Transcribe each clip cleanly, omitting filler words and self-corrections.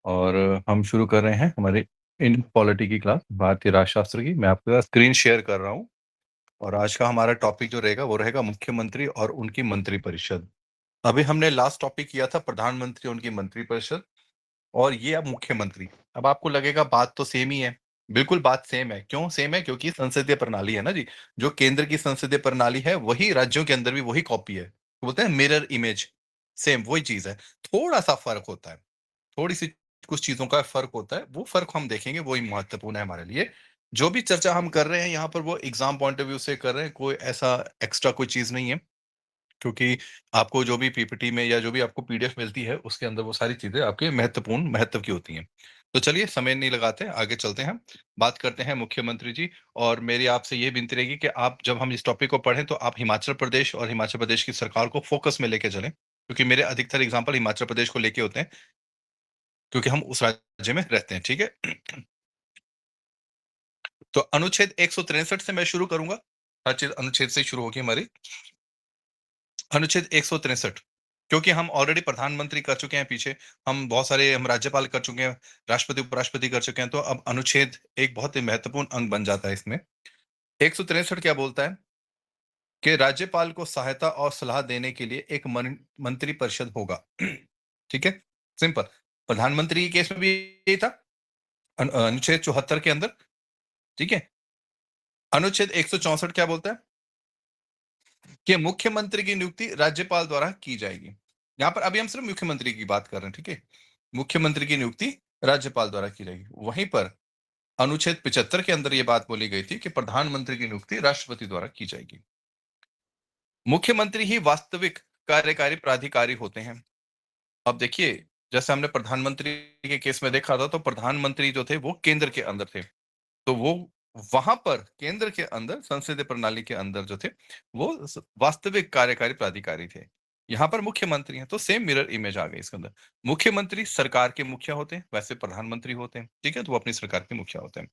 और हम शुरू कर रहे हैं हमारे इंडियन पॉलिटी की क्लास, भारतीय राजशास्त्र की। मैं आपके साथ स्क्रीन शेयर कर रहा हूँ और आज का हमारा टॉपिक जो रहेगा वो रहेगा मुख्यमंत्री और उनकी मंत्रिपरिषद। अभी हमने लास्ट टॉपिक किया था प्रधानमंत्री और उनकी मंत्रिपरिषद, और ये अब मुख्यमंत्री। अब आपको लगेगा बात तो सेम ही है। बिल्कुल बात सेम है। क्यों सेम है? क्योंकि संसदीय प्रणाली है ना जी। जो केंद्र की संसदीय प्रणाली है वही राज्यों के अंदर भी वही कॉपी है, बोलते हैं मिरर इमेज। सेम वही चीज है, थोड़ा सा फर्क होता है। थोड़ी सी कुछ चीजों का फर्क होता है, वो फर्क हम देखेंगे, वही महत्वपूर्ण है हमारे लिए। जो भी चर्चा हम कर रहे हैं यहाँ पर वो एग्जाम पॉइंट ऑफ व्यू से कर रहे हैं, कोई ऐसा एक्स्ट्रा कोई चीज नहीं है। क्योंकि आपको जो भी पीपीटी में या जो भी आपको पीडीएफ मिलती है उसके अंदर वो सारी चीजें आपके महत्वपूर्ण महत्व की होती हैं। तो चलिए समय नहीं लगाते, आगे चलते हैं, बात करते हैं मुख्यमंत्री जी। और मेरी आपसे ये विनती रहेगी कि आप जब हम इस टॉपिक को पढ़ें तो आप हिमाचल प्रदेश और हिमाचल प्रदेश की सरकार को फोकस में लेके चलें, क्योंकि मेरे अधिकतर एग्जाम्पल हिमाचल प्रदेश को लेके होते हैं, क्योंकि हम उस राज्य में रहते हैं। ठीक है। तो अनुच्छेद 163 से मैं शुरू करूंगा। हर चीज अनुच्छेद से ही शुरू होगी हमारी। अनुच्छेद 163, क्योंकि हम ऑलरेडी प्रधानमंत्री कर चुके हैं पीछे, हम बहुत सारे हम राज्यपाल कर चुके हैं, राष्ट्रपति उपराष्ट्रपति कर चुके हैं, तो अब अनुच्छेद एक बहुत ही महत्वपूर्ण अंग बन जाता है इसमें। 163 क्या बोलता है कि राज्यपाल को सहायता और सलाह देने के लिए एक मंत्री परिषद होगा। ठीक है, सिंपल। प्रधानमंत्री के केस में भी यही था, अनुच्छेद 74 के अंदर। ठीक है। अनुच्छेद 164 क्या बोलता है कि मुख्यमंत्री की नियुक्ति राज्यपाल द्वारा की जाएगी। यहां पर अभी हम सिर्फ मुख्यमंत्री की बात कर रहे हैं। ठीक है, मुख्यमंत्री की नियुक्ति राज्यपाल द्वारा की जाएगी। वहीं पर अनुच्छेद 75 के अंदर यह बात बोली गई थी कि प्रधानमंत्री की नियुक्ति राष्ट्रपति द्वारा की जाएगी। मुख्यमंत्री ही वास्तविक कार्यकारी प्राधिकारी होते हैं। अब देखिए, जैसे हमने प्रधानमंत्री के केस में देखा था, तो प्रधानमंत्री जो थे वो केंद्र के अंदर थे, तो वो वहां पर केंद्र के अंदर संसदीय प्रणाली के अंदर जो थे वो वास्तविक कार्यकारी प्राधिकारी थे। यहाँ पर मुख्यमंत्री हैं, तो सेम मिरर इमेज आ गई इसके अंदर। मुख्यमंत्री सरकार के मुखिया होते हैं, वैसे प्रधानमंत्री होते हैं। ठीक है, तो वो अपनी सरकार के मुखिया होते हैं।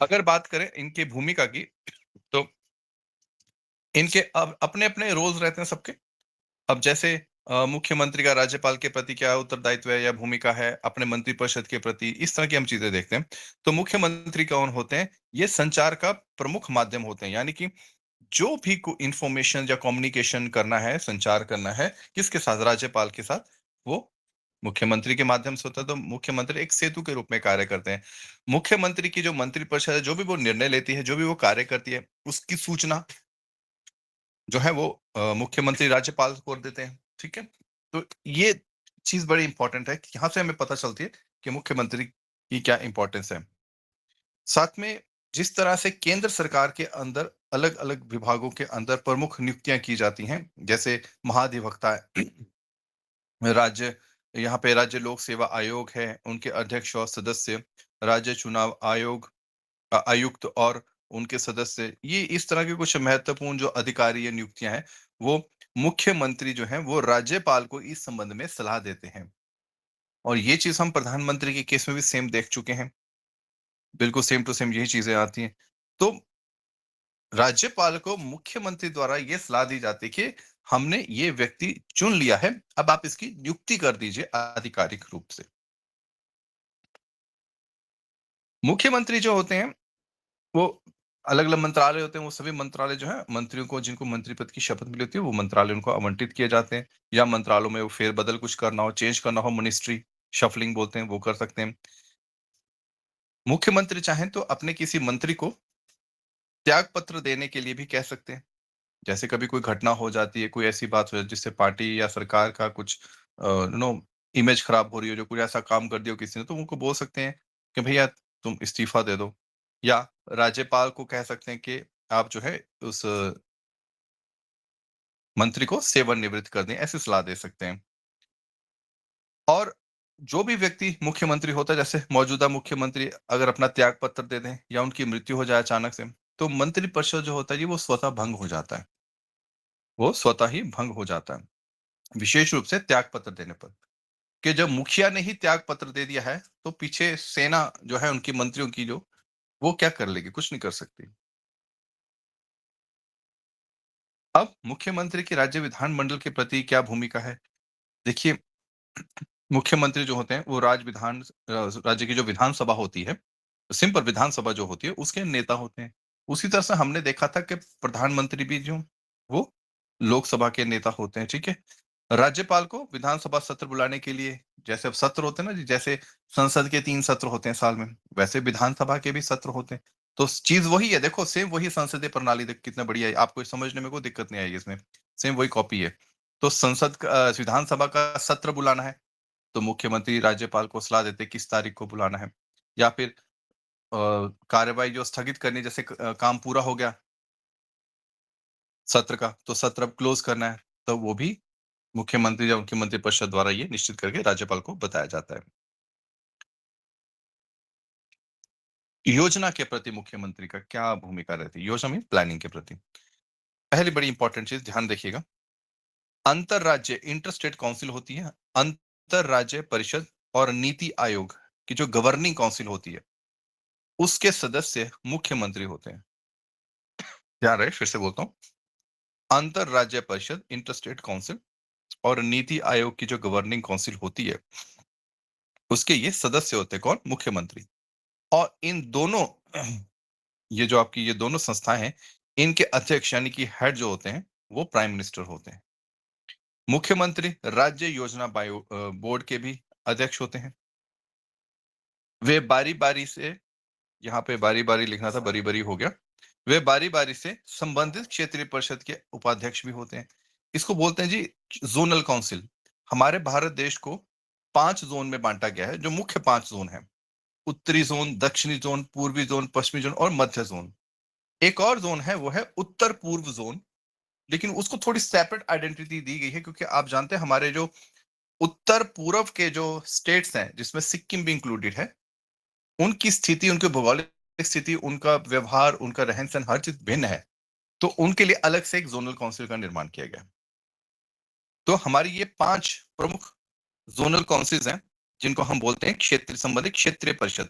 अगर बात करें इनकी भूमिका की, तो इनके अब अपने अपने रोल्स रहते हैं सबके। अब जैसे मुख्यमंत्री का राज्यपाल के प्रति क्या उत्तरदायित्व है या भूमिका है, अपने मंत्रिपरिषद के प्रति, इस तरह की हम चीजें देखते हैं। तो मुख्यमंत्री कौन होते हैं? ये संचार का प्रमुख माध्यम होते हैं, यानी कि जो भी इंफॉर्मेशन या कम्युनिकेशन करना है, संचार करना है, किसके साथ? राज्यपाल के साथ, वो मुख्यमंत्री के माध्यम से होता है। तो मुख्यमंत्री एक सेतु के रूप में कार्य करते हैं। मुख्यमंत्री की जो मंत्रिपरिषद है, जो भी वो निर्णय लेती है, जो भी वो कार्य करती है, उसकी सूचना जो है वो मुख्यमंत्री राज्यपाल को देते हैं। ठीक है, तो ये चीज बड़ी इंपॉर्टेंट है कि यहाँ से हमें पता चलती है कि मुख्यमंत्री की क्या इंपॉर्टेंस है। साथ में जिस तरह से केंद्र सरकार के अंदर अलग अलग विभागों के अंदर प्रमुख नियुक्तियां की जाती हैं, जैसे महाधिवक्ता राज्य, यहाँ पे राज्य लोक सेवा आयोग है, उनके अध्यक्ष और सदस्य, राज्य चुनाव आयोग आयुक्त और उनके सदस्य, ये इस तरह के कुछ महत्वपूर्ण जो अधिकारी या नियुक्तियां हैं, वो मुख्यमंत्री जो हैं वो राज्यपाल को इस संबंध में सलाह देते हैं। और ये चीज हम प्रधानमंत्री के केस में भी सेम देख चुके हैं। बिल्कुल सेम टू सेम यही चीजें आती हैं। तो राज्यपाल को मुख्यमंत्री द्वारा ये सलाह दी जाती है कि हमने ये व्यक्ति चुन लिया है, अब आप इसकी नियुक्ति कर दीजिए आधिकारिक रूप से। मुख्यमंत्री जो होते हैं वो अलग अलग मंत्रालय होते हैं, वो सभी मंत्रालय जो है मंत्रियों को, जिनको मंत्री पद की शपथ मिली होती है, वो मंत्रालय उनको आवंटित किए जाते हैं। या मंत्रालयों में वो फेरबदल कुछ करना हो, चेंज करना हो, मिनिस्ट्री शफलिंग बोलते हैं, वो कर सकते हैं। मुख्यमंत्री चाहें तो अपने किसी मंत्री को त्याग पत्र देने के लिए भी कह सकते हैं। जैसे कभी कोई घटना हो जाती है, कोई ऐसी बात हो जाती है जिससे पार्टी या सरकार का कुछ नो इमेज खराब हो रही हो, जो कोई ऐसा काम कर दिया हो किसी ने, तो उनको बोल सकते हैं कि भैया तुम इस्तीफा दे दो। या राज्यपाल को कह सकते हैं कि आप जो है उस मंत्री को सेवानिवृत्त कर दें, ऐसी सलाह दे सकते हैं। और जो भी व्यक्ति मुख्यमंत्री होता है, जैसे मौजूदा मुख्यमंत्री अगर अपना त्याग पत्र दे दें या उनकी मृत्यु हो जाए अचानक से, तो मंत्रिपरिषद जो होता है जी वो स्वतः भंग हो जाता है। वो स्वतः ही भंग हो जाता है, विशेष रूप से त्याग पत्र देने पर। कि जब मुखिया ने ही त्याग पत्र दे दिया है, तो पीछे सेना जो है उनकी मंत्रियों की, जो वो क्या कर लेगी? कुछ नहीं कर सकती। अब मुख्यमंत्री की राज्य विधानमंडल के प्रति क्या भूमिका है? देखिए, मुख्यमंत्री जो होते हैं वो राज्य की जो विधानसभा होती है, सिंपल विधानसभा जो होती है उसके नेता होते हैं। उसी तरह से हमने देखा था कि प्रधानमंत्री भी जो वो लोकसभा के नेता होते हैं, ठीक है? राज्यपाल को विधानसभा सत्र बुलाने के लिए जैसे अब सत्र होते हैं ना जी, जैसे संसद के 3 सत्र होते हैं साल में, वैसे विधानसभा के भी सत्र होते हैं। तो चीज़ वही है, देखो सेम वही संसदीय प्रणाली देख कितना बढ़िया है, आपको समझने में कोई दिक्कत नहीं आएगी इसमें, सेम वही कॉपी है। तो विधानसभा का सत्र बुलाना है, तो मुख्यमंत्री राज्यपाल को सलाह देते किस तारीख को बुलाना है या फिर अ, कार्यवाही जो स्थगित करनी जैसे काम पूरा हो गया सत्र का, तो सत्र अब क्लोज़ करना है, तो वो भी मुख्यमंत्री या मुख्यमंत्री परिषद द्वारा ये निश्चित करके राज्यपाल को बताया जाता है। योजना के प्रति मुख्यमंत्री का क्या भूमिका रहती है? योजना मीन प्लानिंग के प्रति। पहली बड़ी इंपॉर्टेंट चीज़ ध्यान रखिएगा, अंतरराज्य इंटर स्टेट काउंसिल होती है, अंतरराज्य परिषद और नीति आयोग की जो गवर्निंग काउंसिल होती है, उसके सदस्य मुख्यमंत्री होते हैं। ध्यान रहे फिर से बोलता हूँ, अंतरराज्य परिषद इंटर स्टेट काउंसिल और नीति आयोग की जो गवर्निंग काउंसिल होती है, उसके ये सदस्य होते हैं कौन? मुख्यमंत्री। और इन दोनों ये जो आपकी ये दोनों संस्थाएँ हैं, इनके अध्यक्ष यानी कि हेड जो होते हैं, वो प्राइम मिनिस्टर होते हैं। मुख्यमंत्री राज्य योजना बोर्ड के भी अध्यक्ष होते हैं। वे बारी-बारी से यहाँ पे बारी-बारी लिखना था, बरी-बरी हो गया। वे बारी-बारी से संबंधित क्षेत्रीय परिषद के उपाध्यक्ष भी होते हैं। इसको बोलते हैं जी ज़ोनल काउंसिल। हमारे भारत देश को 5 ज़ोन में बाँटा गया है, जो मुख्य 5 ज़ोन हैं। उत्तरी ज़ोन, दक्षिणी ज़ोन, पूर्वी ज़ोन, पश्चिमी ज़ोन और मध्य ज़ोन। एक और ज़ोन है, वो है उत्तर-पूर्व ज़ोन, लेकिन उसको थोड़ी सेपरेट आइडेंटिटी दी गई है क्योंकि आप जानते हैं हमारे जो उत्तर-पूर्व के जो स्टेट्स हैं, जिसमें सिक्किम भी इंक्लूडेड है, उनकी स्थिति, उनकी भौगोलिक स्थिति, उनका व्यवहार, उनका रहन-सहन हर चीज़ भिन्न है। तो उनके लिए अलग से एक ज़ोनल काउंसिल का निर्माण किया गया। तो हमारी ये 5 प्रमुख ज़ोनल काउंसिल्स हैं, जिनको हम बोलते हैं क्षेत्र संबंधित क्षेत्रीय परिषद।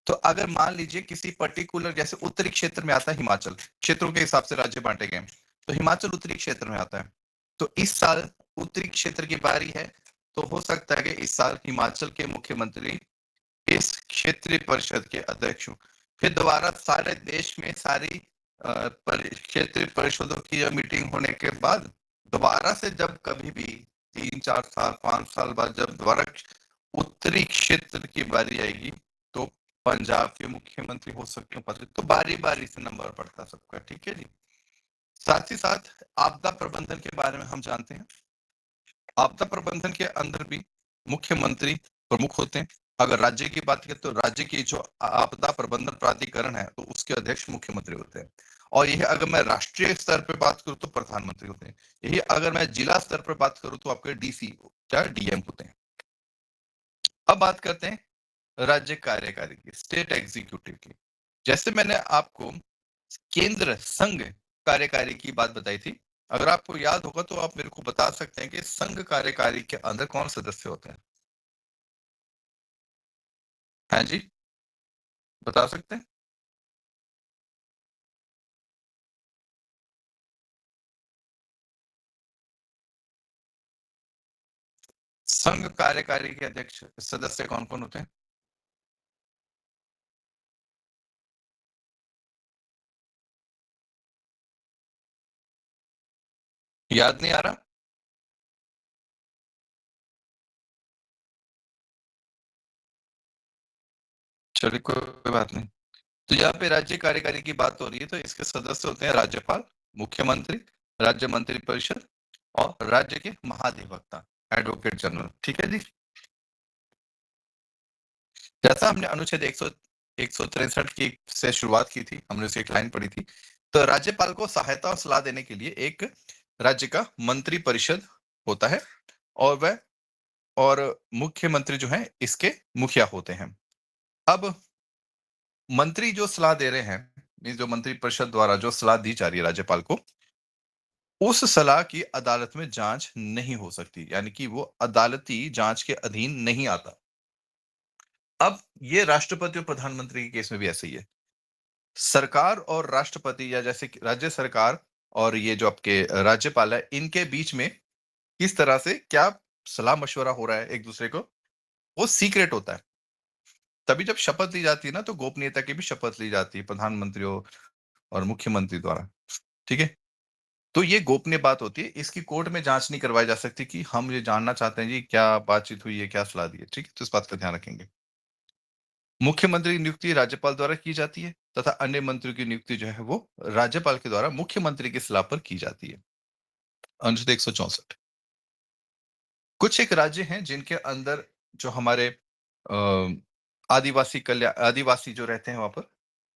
तो अगर मान लीजिए किसी पर्टिकुलर जैसे उत्तरी क्षेत्र में आता है हिमाचल, क्षेत्रों के हिसाब से राज्य बाँटे गए हैं, तो हिमाचल उत्तरी क्षेत्र में आता है। तो इस साल उत्तरी क्षेत्र की बारी है, तो हो सकता है कि इस साल हिमाचल के मुख्यमंत्री इस क्षेत्रीय परिषद के अध्यक्ष हों। फिर दोबारा सारे देश में सारी क्षेत्रीय परिषदों की मीटिंग होने के बाद दोबारा से जब कभी भी 3-4 साल, 5 साल बाद जब दोबारा उत्तरी क्षेत्र की बारी आएगी, तो पंजाब के मुख्यमंत्री हो सकते हैं, तो बारी-बारी से नंबर पड़ता है सबका, ठीक है जी? साथ ही साथ आपदा प्रबंधन के बारे में हम जानते हैं। आपदा प्रबंधन के अंदर भी मुख्यमंत्री प्रमुख होते हैं। अगर राज्य की बात करें तो राज्य की जो आपदा प्रबंधन प्राधिकरण है, तो उसके अध्यक्ष मुख्यमंत्री होते हैं। और यही अगर मैं राष्ट्रीय स्तर पे बात करूँ तो प्रधानमंत्री होते हैं। यही अगर मैं जिला स्तर पर बात करूँ तो आपके डीसी या डीएम होते हैं। अब बात करते हैं राज्य कार्यकारी की, स्टेट एग्जीक्यूटिव की। जैसे मैंने आपको केंद्र संघ कार्यकारी की बात बताई थी। अगर आपको याद होगा तो आप मेरे को बता सकते हैं कि संघ कार्यकारी के अंदर कौन सदस्य होते हैं? हाँ जी, बता सकते हैं? संघ कार्यकारी के अध्यक्ष सदस्य कौन-कौन होते हैं? याद नहीं आ रहा? चलिए कोई बात नहीं। तो यहाँ पे राज्य कार्यकारी की बात हो रही है तो इसके सदस्य होते हैं राज्यपाल, मुख्यमंत्री, राज्य मंत्रिपरिषद और राज्य के महाधिवक्ता, एडवोकेट जनरल, ठीक है जी? जैसा हमने अनुच्छेद 163 की से शुरुआत की थी, हमने उसकी एक लाइन पढ़ी थी। तो राज्यपाल को सहायता और सलाह देने के लिए एक राज्य का मंत्री परिषद होता है और वह और मुख्यमंत्री जो हैं इसके मुखिया होते हैं। अब मंत्री जो सलाह दे रहे हैं, ये जो मंत्री परिषद द्वारा जो सलाह दी जा रही है राज्यपाल को, उस सलाह की अदालत में जांच नहीं हो सकती, यानी कि वो अदालती जांच के अधीन नहीं आता। अब ये राष्ट्रपति और प्रधानमंत्री के केस में भी ऐसे ही है। सरकार और राष्ट्रपति या जैसे कि राज्य सरकार और ये जो आपके राज्यपाल है, इनके बीच में किस तरह से क्या सलाह-मशवरा हो रहा है एक-दूसरे को, वो सीक्रेट होता है। तभी जब शपथ ली जाती है ना, तो गोपनीयता की भी शपथ ली जाती है प्रधानमंत्रियों और मुख्यमंत्री द्वारा, ठीक है? तो ये गोपनीय बात होती है, इसकी कोर्ट में जाँच नहीं करवाई जा सकती कि हम ये जानना चाहते हैं जी, क्या बातचीत हुई है, क्या सलाह दी है, ठीक है? तो इस बात का ध्यान रखेंगे। मुख्यमंत्री की नियुक्ति राज्यपाल द्वारा की जाती है तथा अन्य मंत्रियों की नियुक्ति जो है वो राज्यपाल के द्वारा मुख्यमंत्री की सलाह पर की जाती है। अनुच्छेद 164। कुछ एक राज्य हैं जिनके अंदर जो हमारे आदिवासी जो रहते हैं वहाँ पर,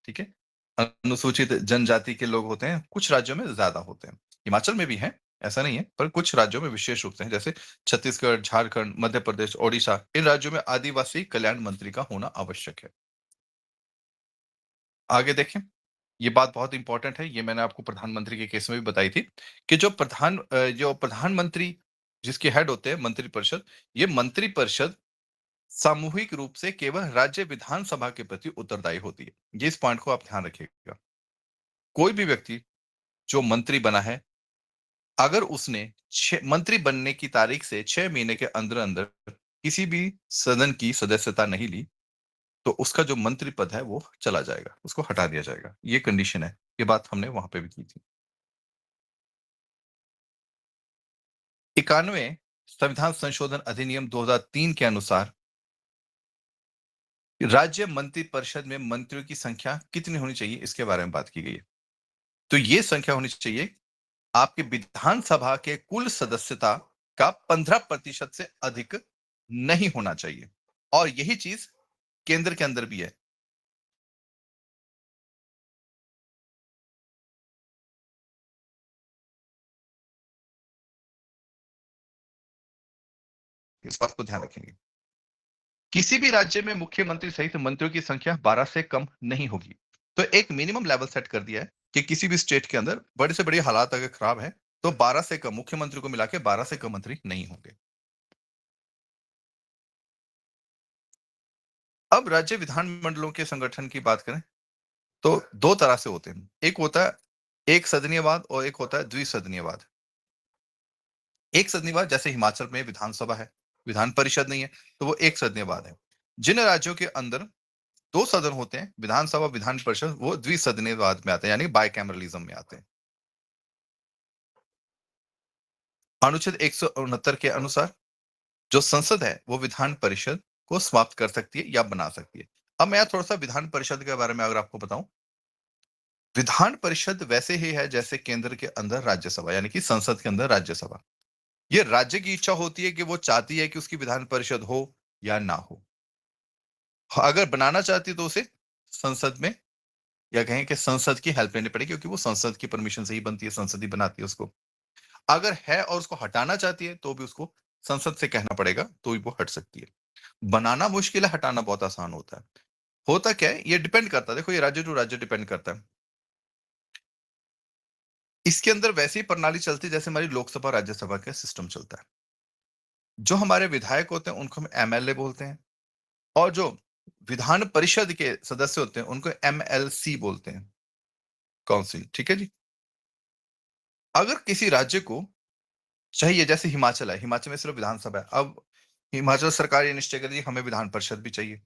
ठीक है? अनुसूचित जनजाति के लोग होते हैं, कुछ राज्यों में ज़्यादा होते हैं। हिमाचल में भी हैं, ऐसा नहीं है, पर कुछ राज्यों में विशेष रूप से हैं, जैसे छत्तीसगढ़, झारखंड, मध्य प्रदेश, ओडिशा, इन राज्यों में आदिवासी कल्याण मंत्री का होना आवश्यक है। आगे देखें, ये बात बहुत इंपॉर्टेंट है, ये मैंने आपको प्रधानमंत्री के केस में भी बताई थी, कि जो प्रधानमंत्री जिसके हेड होते हैं मंत्रिपरिषद, ये मंत्रिपरिषद सामूहिक रूप से केवल राज्य विधानसभा के प्रति उत्तरदायी होती है। ये इस पॉइंट को आप ध्यान रखिएगा। कोई भी व्यक्ति जो मंत्री बना है, अगर उसने 6 मंत्री बनने की तारीख से 6 महीने के अंदर-अंदर किसी भी सदन की सदस्यता नहीं ली, तो उसका जो मंत्री पद है वो चला जाएगा, उसको हटा दिया जाएगा। ये कंडीशन है। ये बात हमने वहाँ पे भी की थी। 91 संविधान संशोधन अधिनियम 2003 के अनुसार राज्य मंत्रिपरिषद में मंत्रियों की संख्या कितनी होनी चाहिए, इसके बारे में बात की गई है। तो ये संख्या होनी चाहिए आपके विधानसभा के कुल सदस्यता का 15% से अधिक नहीं होना चाहिए और यही चीज केंद्र के अंदर भी है। इस बात को ध्यान रखेंगे। किसी भी राज्य में मुख्यमंत्री सहित मंत्रियों की संख्या 12 से कम नहीं होगी। तो एक मिनिमम लेवल सेट कर दिया है कि किसी भी स्टेट के अंदर बड़े से बड़े हालात अगर खराब है तो 12 से कम मुख्यमंत्री को मिला के 12 से कम मंत्री नहीं होंगे। अब राज्य विधानमंडलों के संगठन की बात करें तो दो तरह से होते हैं। एक होता है एक सदनीयवाद और एक होता है द्विसदनीयवाद। एक सदनीयवाद जैसे हिमाचल में विधानसभा है, विधान परिषद नहीं है, तो वो एक सदनीयवाद है। जिन राज्यों के अंदर दो सदन होते हैं, विधानसभा, विधान परिषद, वो द्विसदनीयवाद में आते हैं, यानी बाइकैमरलिज्म में आते हैं। अनुच्छेद 169 के अनुसार जो संसद है, वो विधान परिषद को समाप्त कर सकती है या बना सकती है। अब मैं थोड़ा-सा विधान परिषद के बारे में अगर आपको बताऊँ, विधान परिषद वैसे ही है जैसे केंद्र के अंदर राज्यसभा, यानी कि संसद के अंदर राज्यसभा। ये राज्य की इच्छा होती है कि वो चाहती है कि उसकी विधान परिषद हो या ना हो। अगर बनाना चाहती है तो उसे संसद में या कहें कि संसद की हेल्प लेनी पड़ेगी क्योंकि वो संसद की परमिशन से ही बनती है, संसद ही बनाती है उसको। अगर है और उसको हटाना चाहती है तो भी उसको संसद से कहना पड़ेगा, तो ही वो हट सकती है। बनाना मुश्किल है, हटाना बहुत आसान होता है। होता क्या है, ये डिपेंड करता है, देखो ये राज्य टू राज्य डिपेंड करता है। इसके अंदर वैसी प्रणाली चलती है जैसे हमारी लोकसभा, राज्यसभा का सिस्टम चलता है। जो हमारे विधायक होते हैं उनको हम एमएलए बोलते हैं और जो विधान परिषद के सदस्य होते हैं उनको एमएलसी बोलते हैं, काउंसिल, ठीक है जी? अगर किसी राज्य को चाहिए, जैसे हिमाचल है, हिमाचल में सिर्फ विधानसभा है। अब हिमाचल सरकार ये निश्चय करेगी हमें विधान परिषद भी चाहिए।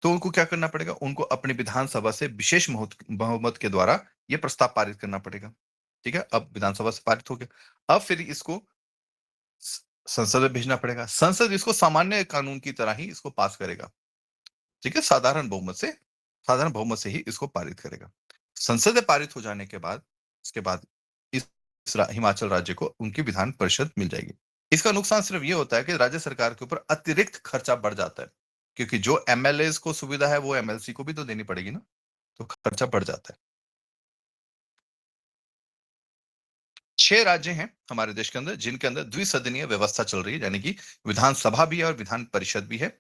तो उनको क्या करना पड़ेगा? उनको अपनी विधानसभा से विशेष बहुमत के द्वारा ये प्रस्ताव पारित करना पड़ेगा। ठीक है? अब विधानसभा से पारित हो गया। अब फिर इसको स संसद में भेजना पड़ेगा। संसद इसको सामान्य कानून की तरह ही इसको पास करेगा। ठीक है? साधारण बहुमत से ही इसको पारित करेगा। संसद में पारित हो जाने के बाद, उसके बाद हिमाचल राज्य को उनकी विधान परिषद मिल जाएगी। इसका नुकसान सिर्फ ये होता है कि राज्य सरकार के ऊपर अतिरिक्त खर्चा बढ़ जाता है, क्योंकि जो एमएलएस को सुविधा है वो एमएलसी को भी तो देनी पड़ेगी ना, तो खर्चा बढ़ जाता है। 6 राज्य हैं हमारे देश के अंदर जिनके अंदर द्विसदनीय व्यवस्था चल रही है, यानी कि विधानसभा भी है और विधान परिषद भी है।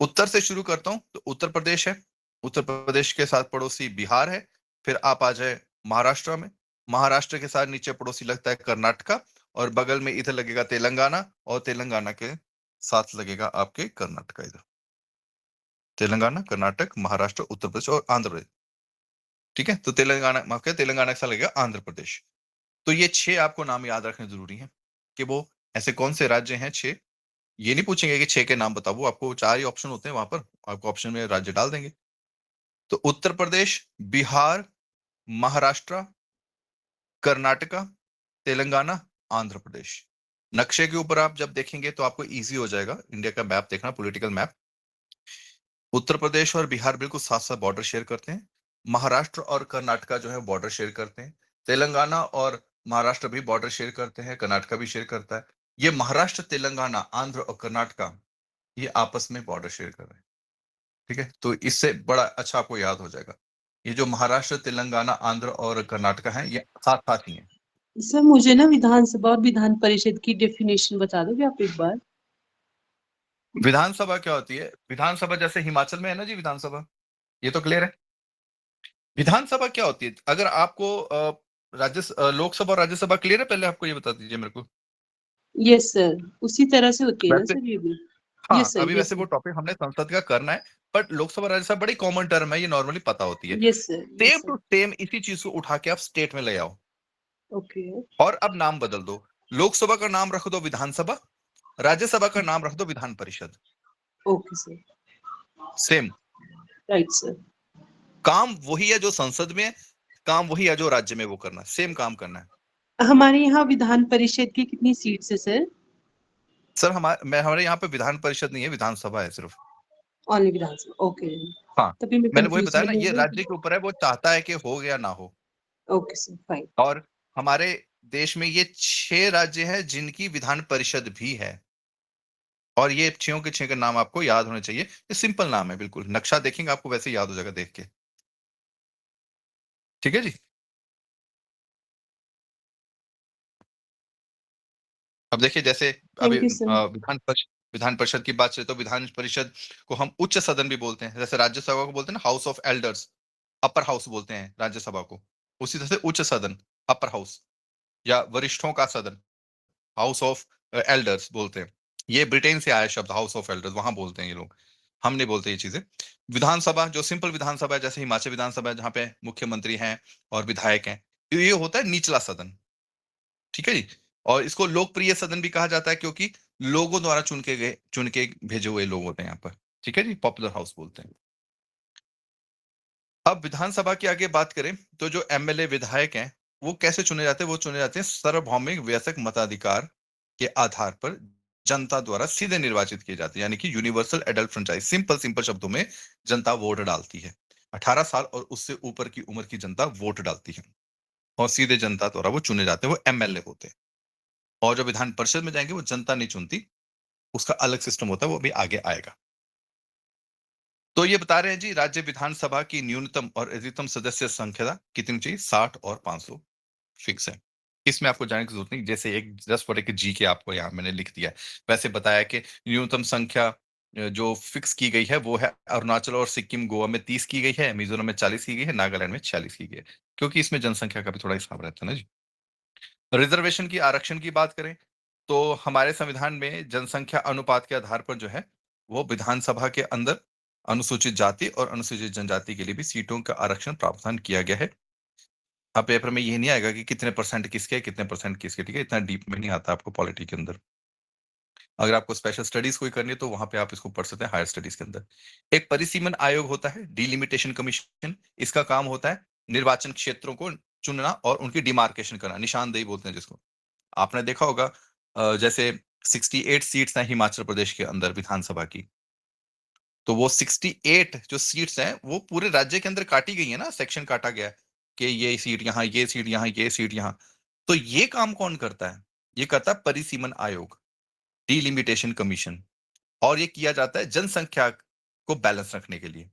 उत्तर से शुरू करता हूं तो उत्तर प्रदेश है। उत्तर प्रदेश के साथ पड़ोसी बिहार है। फिर आप आ जाए महाराष्ट्र में। महाराष्ट्र के साथ नीचे पड़ोसी लगता है कर्नाटका और बगल में इधर लगेगा तेलंगाना और तेलंगाना के साथ लगेगा आपके कर्नाटका इधर। तेलंगाना, कर्नाटक, महाराष्ट्र, उत्तर प्रदेश और आंध्र प्रदेश। ठीक है? तो तेलंगाना के साथ लगेगा आंध्र प्रदेश। तो ये 6 आपको नाम याद रखने ज़रूरी हैं कि वो ऐसे कौन से राज्य हैं 6 ये नहीं पूछेंगे कि 6 के नाम बताओ, वो आपको 4 ही ऑप्शन होते हैं वहां पर, आपको ऑप्शन में राज्य डाल देंगे। तो उत्तर प्रदेश, बिहार, महाराष्ट्र, कर्नाटका, तेलंगाना, आंध्र प्रदेश। नक्शे के ऊपर आप जब देखेंगे तो आपको इजी हो जाएगा इंडिया का मैप देखना, पॉलिटिकल मैप। उत्तर प्रदेश और बिहार बिल्कुल साथ साथ बॉर्डर शेयर करते हैं। महाराष्ट्र और कर्नाटका जो है बॉर्डर शेयर करते हैं। तेलंगाना और महाराष्ट्र भी बॉर्डर शेयर करते हैं, कर्नाटका भी शेयर करता है। ये महाराष्ट्र, तेलंगाना, आंध्र और कर्नाटका ये आपस में बॉर्डर शेयर कर रहे हैं। ठीक है, तो इससे बड़ा अच्छा आपको याद हो जाएगा। ये जो महाराष्ट्र, तेलंगाना, आंध्र और कर्नाटका है ये साथ साथ ही है। सर मुझे ना विधानसभा और विधान परिषद की डेफिनेशन बता दोगे आप एक बार? विधानसभा क्या होती है? विधानसभा जैसे हिमाचल में है ना जी विधानसभा, ये तो क्लियर है। विधानसभा क्या होती है? अगर आपको लोकसभा और राज्यसभा क्लियर है, पहले आपको ये बता दीजिए मेरे को। यस सर, उसी तरह से होती है ना वैसे सर ये भी? हाँ, यस सर, अभी यस वैसे वो सर, टॉपिक हमने संसद का करना है, बट लोकसभा राज्यसभा बड़ी कॉमन टर्म है, ये नॉर्मली पता होती है। Yes sir, same yes to sir. Same इसी चीज को उठा के आप स्टेट में ले आओ ओके। और अब नाम बदल दो। लोकसभा का नाम रख दो विधानसभा, राज्यसभा का नाम रख दो Vidhan Parishad. Okay sir. Same right sir. काम वही है जो संसद में है, काम वही है जो राज्य में वो करना है, सेम काम करना है। हमारे यहाँ विधान परिषद की कितनी सीट्स है सर? सर हमारे यहाँ पे विधान परिषद नहीं है, विधानसभा है सिर्फ। ओनली विधानसभा, ओके। हाँ, तभी मैं मैंने वही कंफ्यूज बताया में ना, हो ये गई। राज्य के ऊपर है, वो चाहता है कि हो या ना हो। Okay sir, fine. और हमारे देश में ये 6 राज्य हैं जिनकी विधान परिषद भी है, और ये 6 के 6 के नाम आपको याद होने चाहिए। ये सिंपल नाम है, बिल्कुल नक्शा देखेंगे आपको वैसे ही याद हो जाएगा देख के। ठीक है जी। अब देखिए जैसे अभी thank you sir. Vidhan Parishad की बात चले तो विधान परिषद को हम उच्च सदन भी बोलते हैं, जैसे राज्यसभा को बोलते हैं ना house of elders, upper house बोलते हैं राज्यसभा को। उसी तरह से उच्च सदन, अपर हाउस, या वरिष्ठों का सदन, हाउस ऑफ एल्डर्स बोलते हैं। ये ब्रिटेन से आया शब्द हाउस ऑफ एल्डर्स, वहां बोलते हैं ये लोग, हम नहीं बोलते ये चीजें। विधानसभा जो सिंपल विधानसभा है, जैसे हिमाचल विधानसभा है जहाँ पे मुख्यमंत्री हैं और विधायक हैं, तो ये होता है निचला सदन। ठीक है जी। और इसको लोकप्रिय सदन भी कहा जाता है क्योंकि लोगों द्वारा चुन के भेजे हुए लोग होते हैं यहाँ पर। ठीक है जी, पॉपुलर हाउस बोलते हैं। अब विधानसभा की आगे बात करें तो जो एमएलए विधायक हैं वो कैसे चुने जाते हैं? वो चुने जाते हैं सार्वभौमिक वयस्क मताधिकार के आधार पर, जनता द्वारा सीधे निर्वाचित किए जाते हैं, यानी कि universal adult franchise. Simple simple शब्दों में जनता वोट डालती है। 18 साल और उससे ऊपर की उम्र की जनता वोट डालती है और सीधे जनता द्वारा वो चुने जाते हैं, वो एमएलए होते हैं। और जो विधान परिषद में जाएंगे वो जनता नहीं चुनती, उसका अलग सिस्टम होता है, वो भी आगे आएगा। तो ये बता रहे हैं जी, राज्य विधानसभा की न्यूनतम और अधिकतम सदस्य संख्या कितनी चाहिए? 60 और 500 फिक्स है। इसमें आपको जानने की जरूरत नहीं, जैसे एक जस्ट फॉर एक जी के आपको यहाँ मैंने लिख दिया है। वैसे बताया कि न्यूनतम संख्या जो फिक्स की गई है वो है अरुणाचल और सिक्किम, गोवा में 30 की गई है, मिजोरम में 40 की गई है, नागालैंड में 46 की गई है, क्योंकि इसमें जनसंख्या का भी थोड़ा हिसाब रहता है ना जी। रिजर्वेशन की, आरक्षण की बात करें तो हमारे संविधान में जनसंख्या अनुपात के आधार पर जो है वो विधानसभा के अंदर अनुसूचित जाति और अनुसूचित जनजाति के लिए भी सीटों का आरक्षण प्रावधान किया गया है। अब पेपर में ये नहीं आएगा कि कितने परसेंट किसके कितने परसेंट किसके, ठीक है, इतना डीप में नहीं आता आपको पॉलिटी के अंदर। अगर आपको स्पेशल स्टडीज कोई करनी है तो वहां पे आप इसको पढ़ सकते हैं हायर स्टडीज के अंदर। एक परिसीमन आयोग होता है, डिलिमिटेशन कमीशन। इसका काम होता है निर्वाचन क्षेत्रों को चुनना और उनकी डिमार्केशन करना, निशानदेही बोलते हैं जिसको। आपने देखा होगा जैसे 68 सीट्स हैं हिमाचल प्रदेश के अंदर विधानसभा की, तो वो 68 जो सीट्स हैं वो पूरे राज्य के अंदर काटी गई है ना, सेक्शन काटा गया है कि ये सीट यहाँ, ये सीट यहाँ, ये सीट यहाँ। तो ये काम कौन करता है? ये करता है परिसीमन आयोग, डिलिमिटेशन कमीशन। और ये किया जाता है जनसंख्या को बैलेंस रखने के लिए।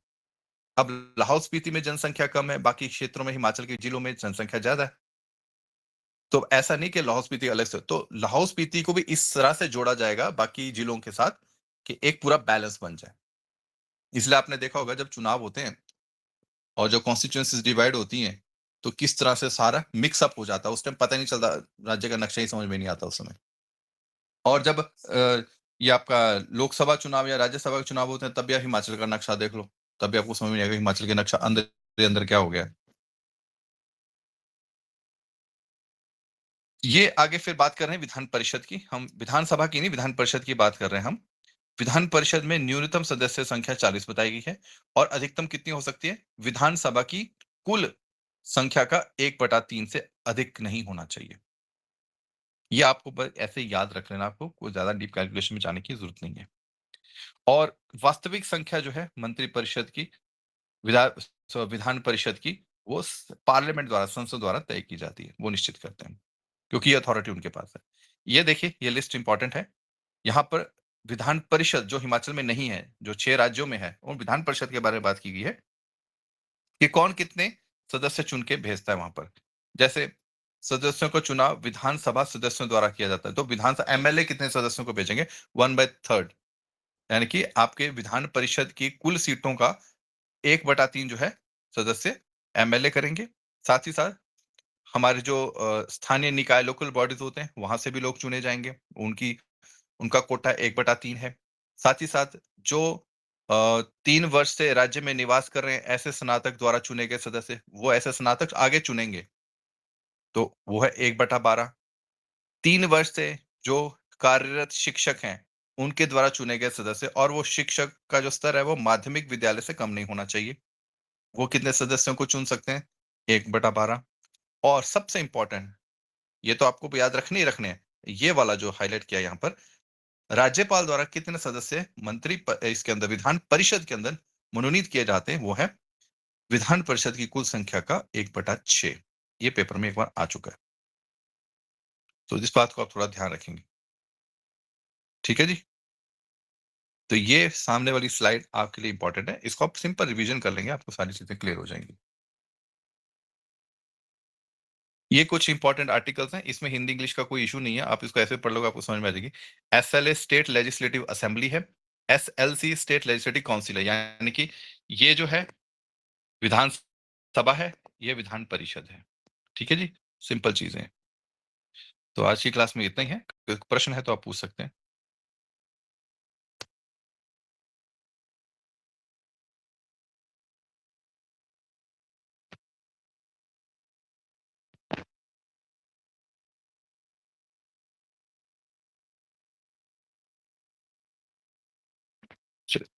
अब लाहौल स्पीति में जनसंख्या कम है, बाकी क्षेत्रों में हिमाचल के जिलों में जनसंख्या ज्यादा है, तो ऐसा नहीं कि लाहौल स्पीति अलग से, तो लाहौल स्पीति को भी इस तरह से जोड़ा जाएगा बाकी जिलों के साथ कि एक पूरा बैलेंस बन जाए। इसलिए आपने देखा होगा जब चुनाव होते हैं और जो कॉन्स्टिट्यूएंसीज डिवाइड होती हैं तो किस तरह से सारा मिक्स अप हो जाता है, उस टाइम पता ही नहीं चलता, राज्य का नक्शा ही समझ में नहीं आता उस समय। और जब ये आपका लोकसभा चुनाव या राज्यसभा के चुनाव होते हैं तब भी आप हिमाचल का नक्शा देख लो, तब भी आपको समझ में नहीं आएगा हिमाचल के नक्शा अंदर अंदर क्या हो गया है। ये आगे फिर बात कर रहे हैं विधान परिषद की, हम विधानसभा की नहीं विधान परिषद की बात कर रहे हैं हम। विधान परिषद में न्यूनतम सदस्य संख्या 40 बताई गई है और अधिकतम कितनी हो सकती है? विधानसभा की कुल संख्या का 1/3 से अधिक नहीं होना चाहिए। ये आपको बस ऐसे ही याद रख लेना, आपको कोई ज्यादा डीप कैलकुलेशन में जाने की जरूरत नहीं है। और वास्तविक संख्या जो है मंत्रिपरिषद की, विधान परिषद की, वो पार्लियामेंट द्वारा, संसद द्वारा तय की जाती है, वो निश्चित करते हैं, क्योंकि ये अथॉरिटी उनके पास है। ये देखिए, ये लिस्ट इंपॉर्टेंट है। यहाँ पर विधान परिषद जो हिमाचल में नहीं है, जो 6 राज्यों में है, और विधान परिषद के बारे में बात की गई है कि कौन कितने सदस्य चुन के भेजता है वहां पर। जैसे सदस्यों का चुनाव विधानसभा सदस्यों द्वारा किया जाता है, तो विधानसभा एमएलए कितने सदस्यों को भेजेंगे? 1/3, यानी कि आपके विधान परिषद की कुल सीटों का 1/3 जो है सदस्य एमएलए करेंगे। साथ ही साथ हमारे जो स्थानीय निकाय, लोकल बॉडीज होते हैं, वहां से भी लोग चुने जाएंगे, उनकी उनका कोटा 1/3 है। साथ ही साथ जो 3 वर्ष से राज्य में निवास कर रहे हैं ऐसे स्नातक द्वारा चुने गए सदस्य, वो ऐसे स्नातक आगे चुनेंगे, तो वो है 1/12। 3 वर्ष से जो कार्यरत शिक्षक हैं, उनके द्वारा चुने गए सदस्य, और वो शिक्षक का जो स्तर है वो माध्यमिक विद्यालय से कम नहीं होना चाहिए। वो कितने सदस्यों को चुन सकते हैं? 1/12। और सबसे इंपॉर्टेंट, ये तो आपको याद रखने ही रखने हैं, ये वाला जो हाईलाइट किया यहाँ पर, राज्यपाल द्वारा कितने सदस्य इसके अंदर, विधान परिषद के अंदर मनोनीत किए जाते हैं, वो है विधान परिषद की कुल संख्या का 1/6। ये पेपर में एक बार आ चुका है, तो इस बात को आप थोड़ा ध्यान रखेंगे। ठीक है जी। तो ये सामने वाली स्लाइड आपके लिए इंपॉर्टेंट है, इसको आप सिंपल रिवीजन कर लेंगे, आपको सारी चीजें क्लियर हो जाएंगी। ये कुछ इंपॉर्टेंट आर्टिकल्स हैं, इसमें हिंदी इंग्लिश का कोई इशू नहीं है, आप इसको ऐसे पढ़ लोगे, आपको समझ में आ जाएगी। एसएलए स्टेट लेजिस्लेटिव असेंबली है, एसएलसी स्टेट लेजिस्लेटिव काउंसिल है, यानी कि ये जो है विधान सभा है, ये विधान परिषद है। ठीक है जी, सिंपल चीजें हैं। तो आज की क्लास में इतना ही है, कोई प्रश्न है तो आप पूछ सकते हैं।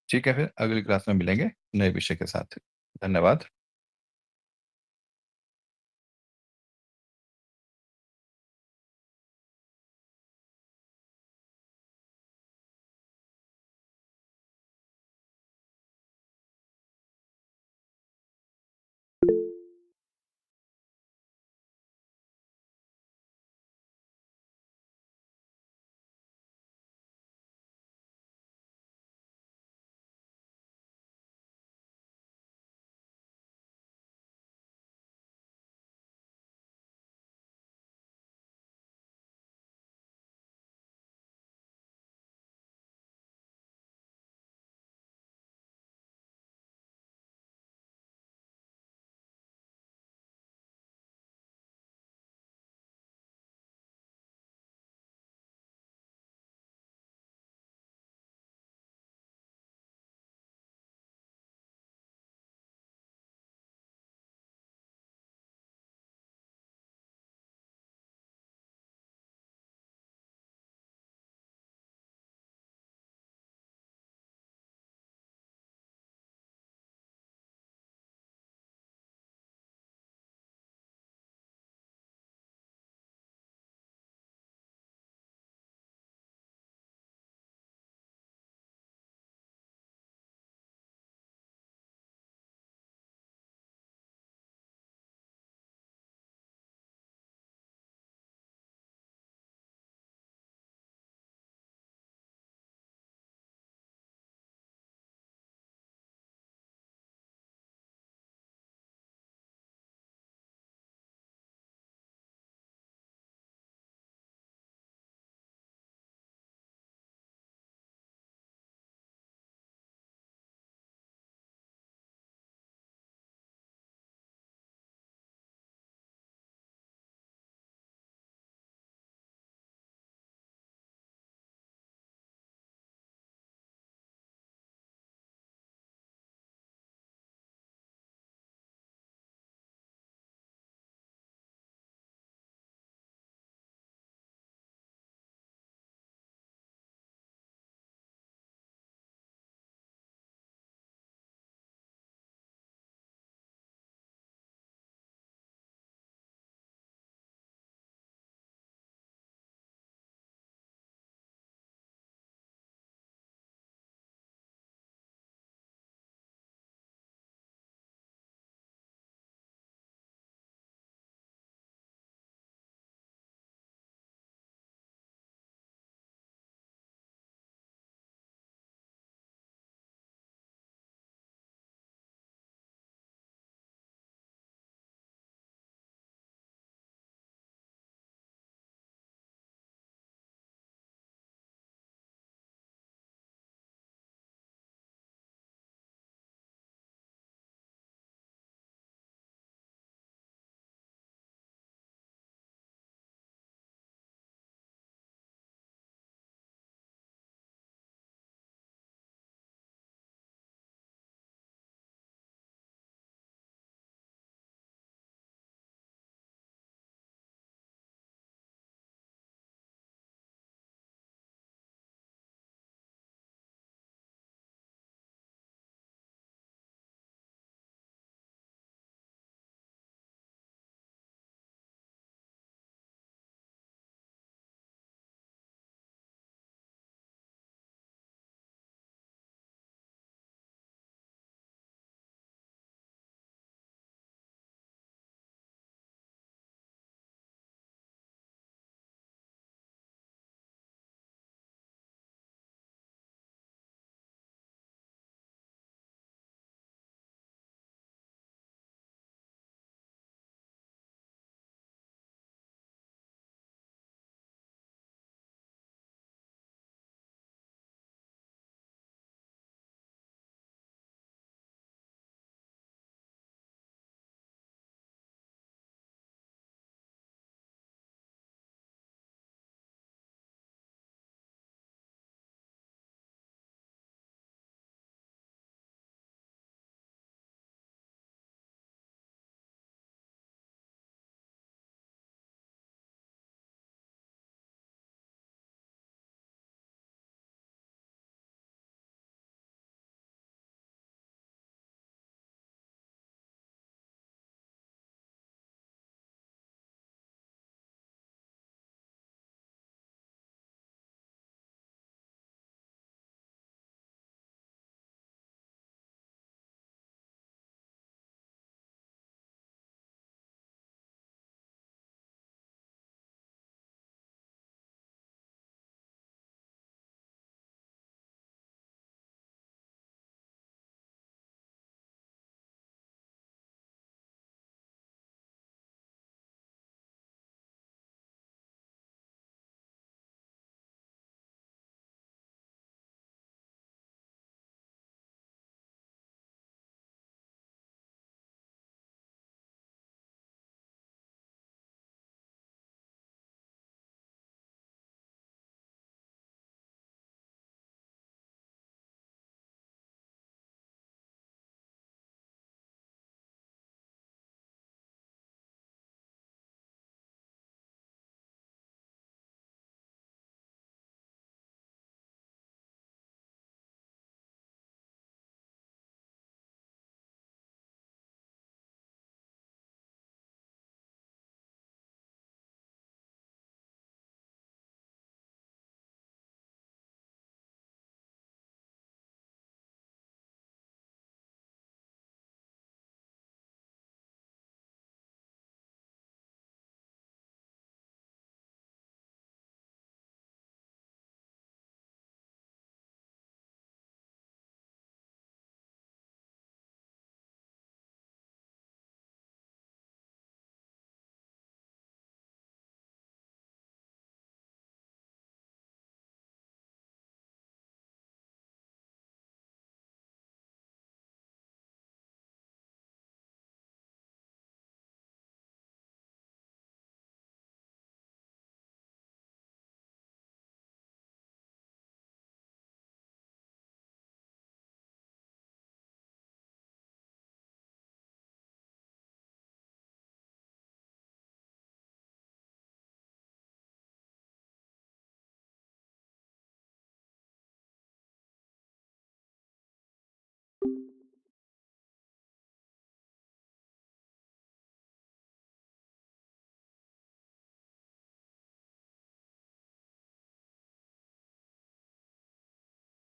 ठीक है, फिर अगली क्लास में मिलेंगे नए विषय के साथ। धन्यवाद।